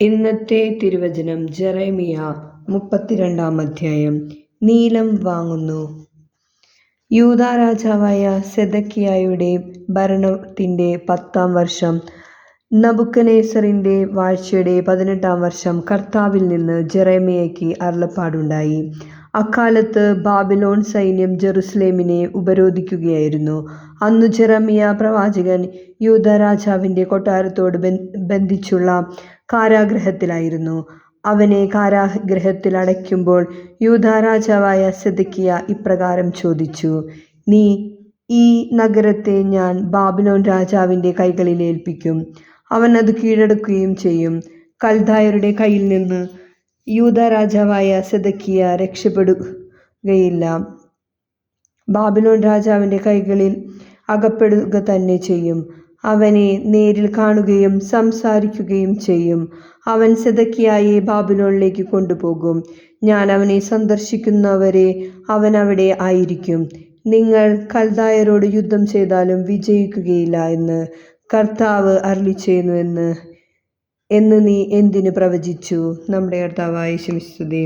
ഇന്നത്തെ തിരുവചനം ജെറമ്യ 32 അധ്യായം. നീലം വാങ്ങുന്നു. യൂദാ രാജാവായ സെദെക്കിയായുടെ ഭരണത്തിന്റെ 10-ാം വർഷം, നബൂഖദ്നേസറിന്റെ വാഴ്ചയുടെ 18-ാം വർഷം, കർത്താവിൽ നിന്ന് ജെറമ്യയ്ക്ക് അരുളപ്പാടുണ്ടായി. അക്കാലത്ത് ബാബിലോൺ സൈന്യം ജെറുസലേമിനെ ഉപരോധിക്കുകയായിരുന്നു. അന്നു ജെറമ്യ പ്രവാചകൻ യൂദാ രാജാവിന്റെ കൊട്ടാരത്തോട് ബന്ധിച്ചുള്ള കാരാഗൃഹത്തിലായിരുന്നു. അവനെ കാരാഗൃഹത്തിൽ അടയ്ക്കുമ്പോൾ യൂദാ രാജാവായ സെദെക്കിയാ ഇപ്രകാരം ചോദിച്ചു: ഈ നഗരത്തെ ഞാൻ ബാബിലോൺ രാജാവിന്റെ കൈകളിൽ ഏൽപ്പിക്കും. അവൻ അത് കീഴടക്കുകയും ചെയ്യും. കൽദായരുടെ കയ്യിൽ നിന്ന് യൂദാ രാജാവായ സെദെക്കിയാ രക്ഷപ്പെടുകയില്ല. ബാബിലോൺ രാജാവിന്റെ കൈകളിൽ അകപ്പെടുക തന്നെ ചെയ്യും. അവനെ നേരിൽ കാണുകയും സംസാരിക്കുകയും ചെയ്യും. അവൻ സെദെക്കിയായെ ബാബിലോണിലേക്ക് കൊണ്ടുപോകും. ഞാൻ അവനെ സന്ദർശിക്കുന്നവരെ അവൻ അവിടെ ആയിരിക്കും. നിങ്ങൾ കൽദായരോട് യുദ്ധം ചെയ്താലും വിജയിക്കുകയില്ല എന്ന് കർത്താവ് അരുളിച്ചെയ്യുന്നു എന്ന് നീ എന്തിനു പ്രവചിച്ചു? നമ്മുടെ കർത്താവായ യേശുവേ സ്തുതി.